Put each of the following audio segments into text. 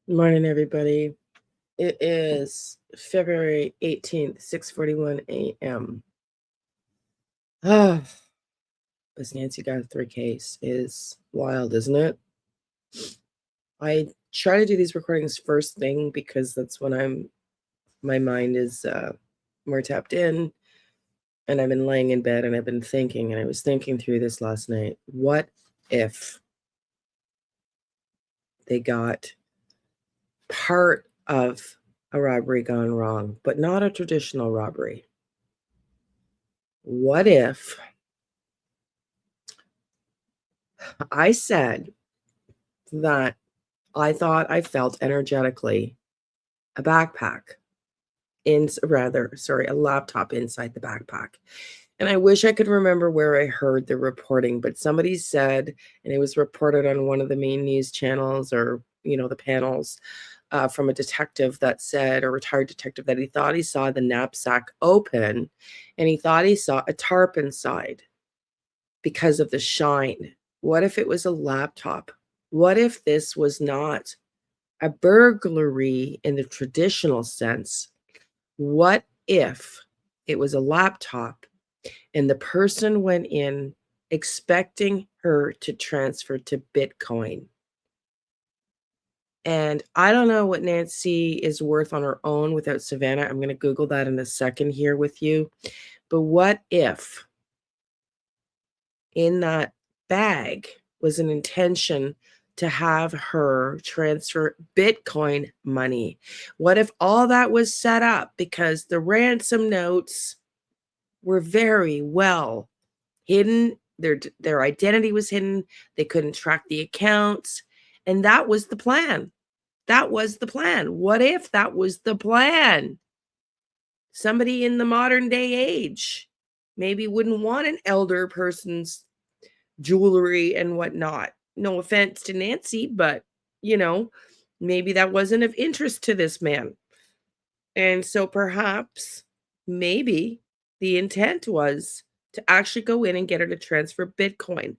Morning, everybody. It is February 18th, 6:41 a.m. Ah, this Nancy Guthrie case is wild, isn't it? I try to do these recordings first thing because that's when my mind is more tapped in, and I've been laying in bed and I've been thinking, and I was thinking through this last night. What if they got part of a robbery gone wrong, but not a traditional robbery? What if I said that I thought I felt energetically a backpack a laptop inside the backpack? And I wish I could remember where I heard the reporting, but somebody said, and it was reported on one of the main news channels or, the panels, from a detective that said, a retired detective, that he thought he saw the knapsack open and he thought he saw a tarp inside because of the shine. What if it was a laptop? What if this was not a burglary in the traditional sense? What if it was a laptop and the person went in expecting her to transfer to Bitcoin? And I don't know what Nancy is worth on her own without Savannah. I'm going to Google that in a second here with you. But what if in that bag was an intention to have her transfer Bitcoin money? What if all that was set up because the ransom notes were very well hidden? Their identity was hidden. They couldn't track the accounts. And that was the plan. That was the plan. What if that was the plan? Somebody in the modern day age maybe wouldn't want an elder person's jewelry and whatnot. No offense to Nancy, but maybe that wasn't of interest to this man. And so perhaps, maybe the intent was to actually go in and get her to transfer Bitcoin.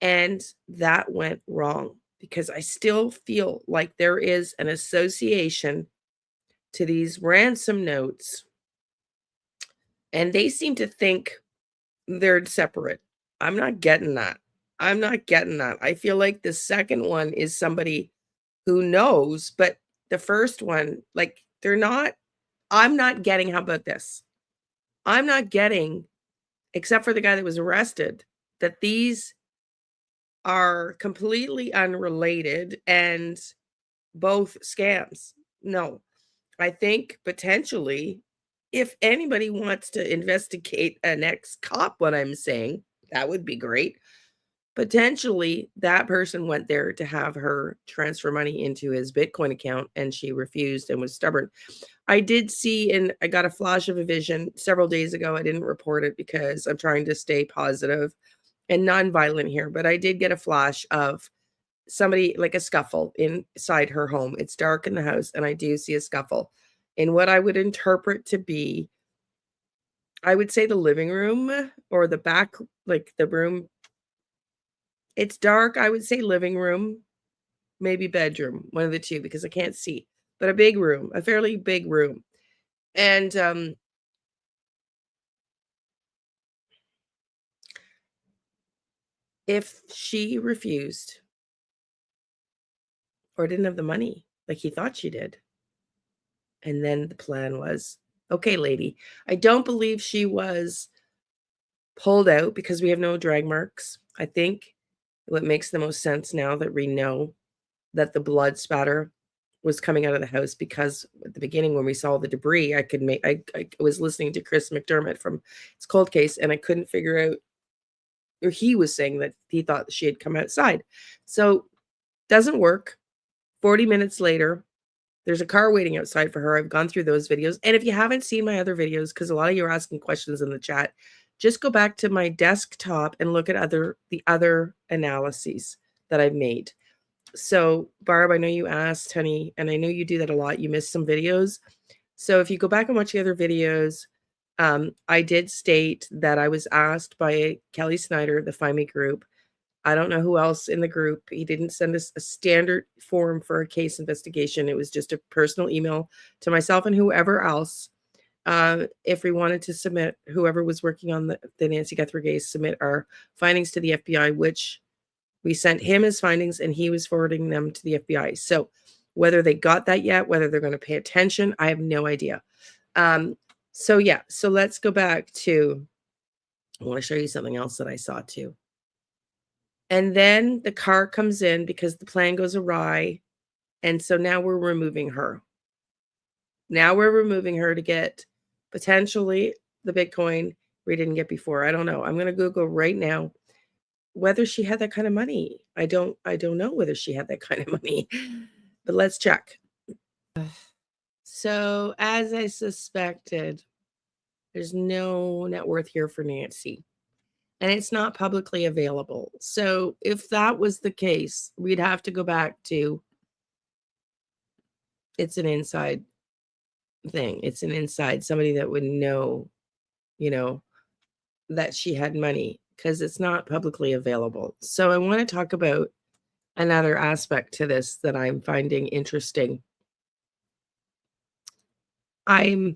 And that went wrong because I still feel like there is an association to these ransom notes, and they seem to think they're separate. I'm not getting that. I'm not getting that. I feel like the second one is somebody who knows, but the first one, like, they're not. I'm not getting, how about this? I'm not getting, except for the guy that was arrested, that these are completely unrelated and both scams. No, I think potentially, if anybody wants to investigate an ex-cop, what I'm saying, that would be great. Potentially, that person went there to have her transfer money into his Bitcoin account, and she refused and was stubborn. I did see, and I got a flash of a vision several days ago. I didn't report it because I'm trying to stay positive and nonviolent here, but I did get a flash of somebody, like a scuffle inside her home. It's dark in the house, and I do see a scuffle in what I would interpret to be, I would say, the living room or the back, like the room. It's dark. I would say living room, maybe bedroom, one of the two, because I can't see, but a big room, a fairly big room. And if she refused or didn't have the money like he thought she did, and then the plan was, okay, lady, I don't believe she was pulled out because we have no drag marks. I think what makes the most sense now that we know that the blood spatter was coming out of the house, because at the beginning when we saw the debris, I was listening to Chris McDermott from It's Cold Case, and I couldn't figure out, or he was saying that he thought she had come outside. So doesn't work. 40 minutes later, there's a car waiting outside for her. I've gone through those videos. And if you haven't seen my other videos, because a lot of you are asking questions in the chat, just go back to my desktop and look at the other analyses that I've made. So, Barb, I know you asked, honey, and I know you do that a lot. You missed some videos. So if you go back and watch the other videos, I did state that I was asked by Kelly Snyder, the Find Me group, I don't know who else in the group. He didn't send us a standard form for a case investigation. It was just a personal email to myself and whoever else. If we wanted to submit, whoever was working on the Nancy Guthrie case, submit our findings to the FBI, which we sent him his findings and he was forwarding them to the FBI. So whether they got that yet, whether they're going to pay attention, I have no idea. So yeah, so let's go back to, I want to show you something else that I saw too. And then the car comes in because the plan goes awry. And so now we're removing her. Now we're removing her to get potentially the Bitcoin we didn't get before. I don't know. I'm going to Google right now whether she had that kind of money. I don't know whether she had that kind of money, but let's check. So as I suspected, there's no net worth here for Nancy, and it's not publicly available. So if that was the case, we'd have to go back to, it's an inside thing. It's an inside, somebody that would know, that she had money, because it's not publicly available. So I want to talk about another aspect to this that I'm finding interesting. I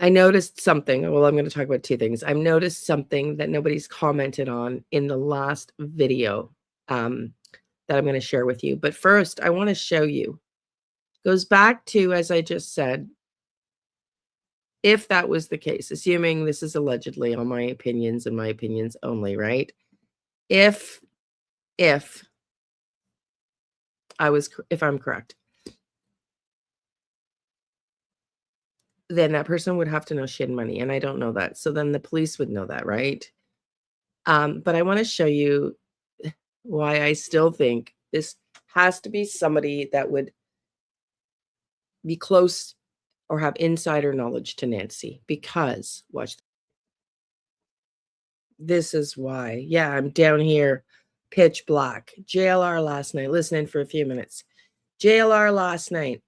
noticed something. Well, I'm going to talk about two things. I've noticed something that nobody's commented on in the last video that I'm going to share with you. But first, I want to show you. Goes back to, as I just said, if that was the case, assuming this is allegedly on my opinions and my opinions only, right? If I'm correct, then that person would have to know she had money, and I don't know that. So then the police would know that, right? But I want to show you why I still think this has to be somebody that would be close or have insider knowledge to Nancy, because watch. This is why. Yeah, I'm down here, pitch black. JLR last night, listening for a few minutes. JLR last night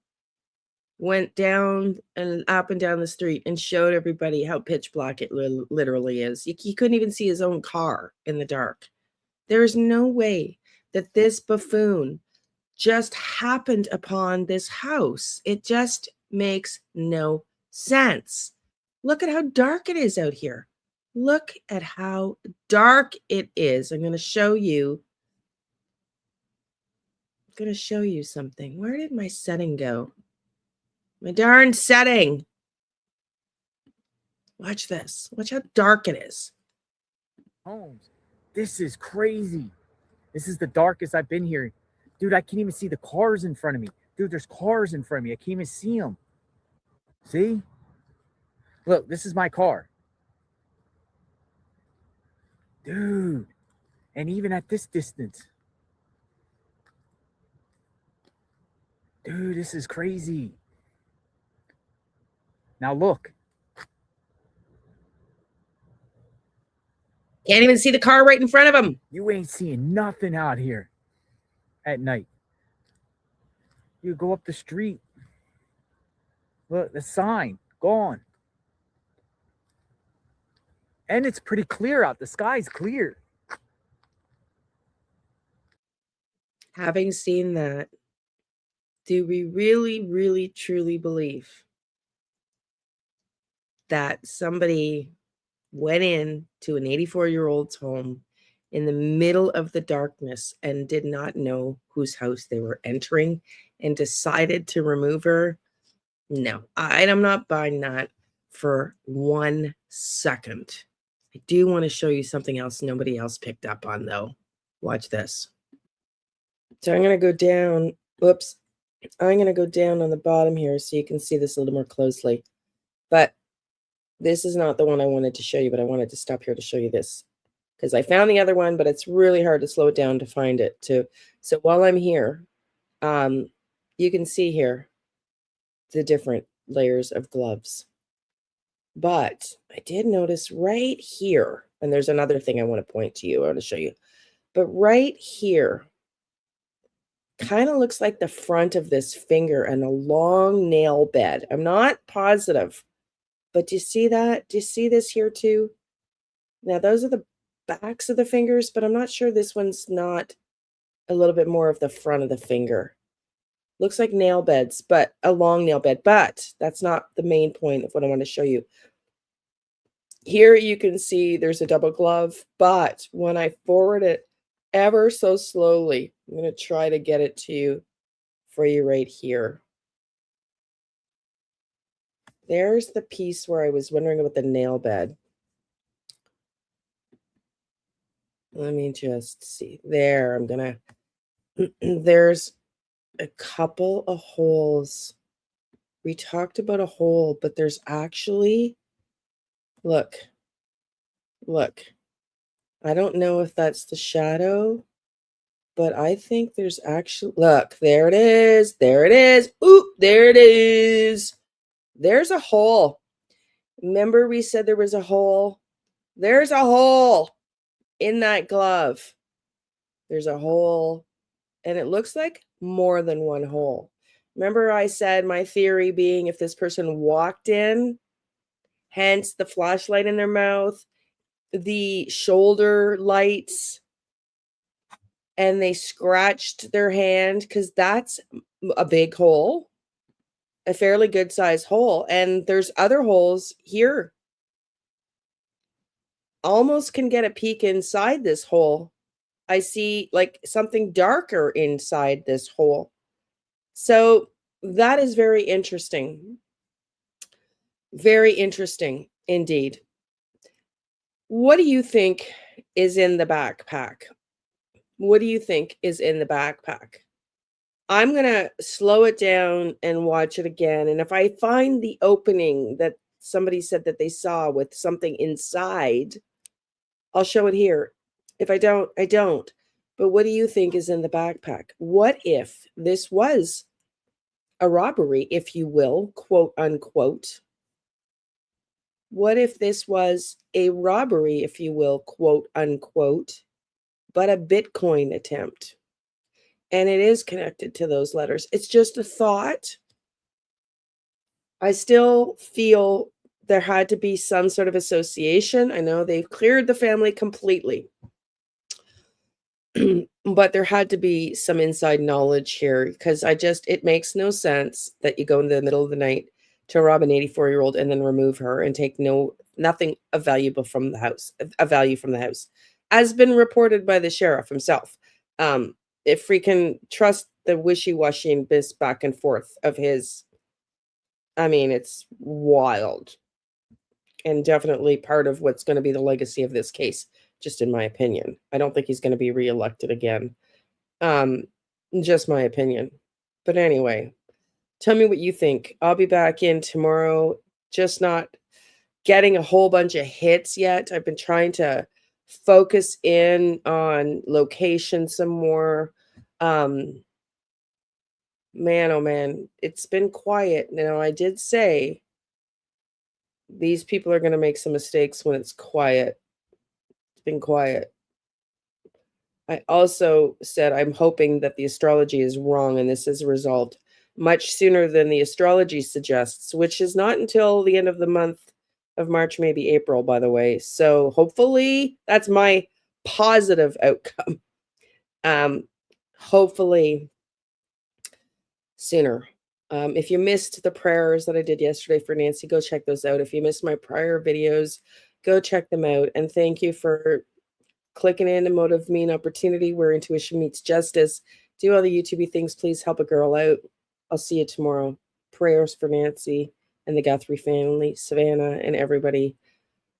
went down and up and down the street and showed everybody how pitch black it literally is. He couldn't even see his own car in the dark. There is no way that this buffoon just happened upon this house. It just makes no sense. Look at how dark it is out here. Look at how dark it is. I'm going to show you. Something. Where did my setting go? My darn setting. Watch this. Watch how dark it is. Holmes, this is crazy. This is the darkest I've been here. Dude, I can't even see the cars in front of me. Dude, there's cars in front of me. I can't even see them. See? Look, this is my car. Dude. And even at this distance. Dude, this is crazy. Now look. Can't even see the car right in front of him. You ain't seeing nothing out here at night. You go up the street. Look, the sign, gone. And it's pretty clear out. The sky's clear. Having seen that, do we really, really, truly believe that somebody went in to an 84-year-old's home in the middle of the darkness and did not know whose house they were entering and decided to remove her? No, I'm not buying that for 1 second. I do want to show you something else nobody else picked up on, though. Watch this. So I'm going to go down. Whoops. I'm going to go down on the bottom here so you can see this a little more closely. But this is not the one I wanted to show you, but I wanted to stop here to show you this, because I found the other one, but it's really hard to slow it down to find it too. So while I'm here, you can see here the different layers of gloves. But I did notice right here, and there's another thing I want to point to you, I want to show you, but right here kind of looks like the front of this finger and a long nail bed. I'm not positive, but do you see that? Do you see this here too? Now, those are the backs of the fingers, but I'm not sure this one's not a little bit more of the front of the finger. Looks like nail beds, but a long nail bed, but that's not the main point of what I want to show you. Here you can see there's a double glove, but when I forward it ever so slowly, I'm going to try to get it to you for you right here. There's the piece where I was wondering about the nail bed. Let me just see. There, I'm going to, there's a couple of holes. We talked about a hole, but there's actually, look, I don't know if that's the shadow, but I think there's actually, look, there it is. There it is. Oop, there it is. There's a hole. Remember we said there was a hole? There's a hole in that glove. There's a hole, and it looks like more than one hole. Remember I said my theory being if this person walked in, hence the flashlight in their mouth, the shoulder lights, and they scratched their hand, because that's a big hole, a fairly good size hole. And there's other holes here. Almost can get a peek inside this hole. I see like something darker inside this hole. So that is very interesting. Very interesting indeed. What do you think is in the backpack? What do you think is in the backpack? I'm going to slow it down and watch it again. And if I find the opening that somebody said that they saw with something inside, I'll show it here. If I don't, I don't. But what do you think is in the backpack? What if this was a robbery, if you will, quote unquote? What if this was a robbery, if you will, quote unquote, but a Bitcoin attempt? And it is connected to those letters. It's just a thought. I still feel there had to be some sort of association. I know they've cleared the family completely, but there had to be some inside knowledge here, because it makes no sense that you go in the middle of the night to rob an 84-year-old and then remove her and take nothing of value from the house, as been reported by the sheriff himself. If we can trust the wishy-washy and this back and forth of his, I mean, it's wild, and definitely part of what's going to be the legacy of this case, just in my opinion. I don't think he's going to be reelected again. Just my opinion. But anyway, tell me what you think. I'll be back in tomorrow, just not getting a whole bunch of hits yet. I've been trying to focus in on location some more. Man, oh man, it's been quiet. Now, I did say these people are going to make some mistakes when it's quiet. It's been quiet. I also said I'm hoping that the astrology is wrong and this is resolved much sooner than the astrology suggests, which is not until the end of the month of March, maybe April, by the way. So hopefully that's my positive outcome. Hopefully sooner. If you missed the prayers that I did yesterday for Nancy, go check those out. If you missed my prior videos, go check them out. And thank you for clicking in to Motive.Means.Opportunity, where intuition meets justice. Do all the YouTube things. Please help a girl out. I'll see you tomorrow. Prayers for Nancy and the Guthrie family, Savannah, and everybody.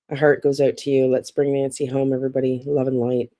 A heart goes out to you. Let's bring Nancy home, everybody. Love and light.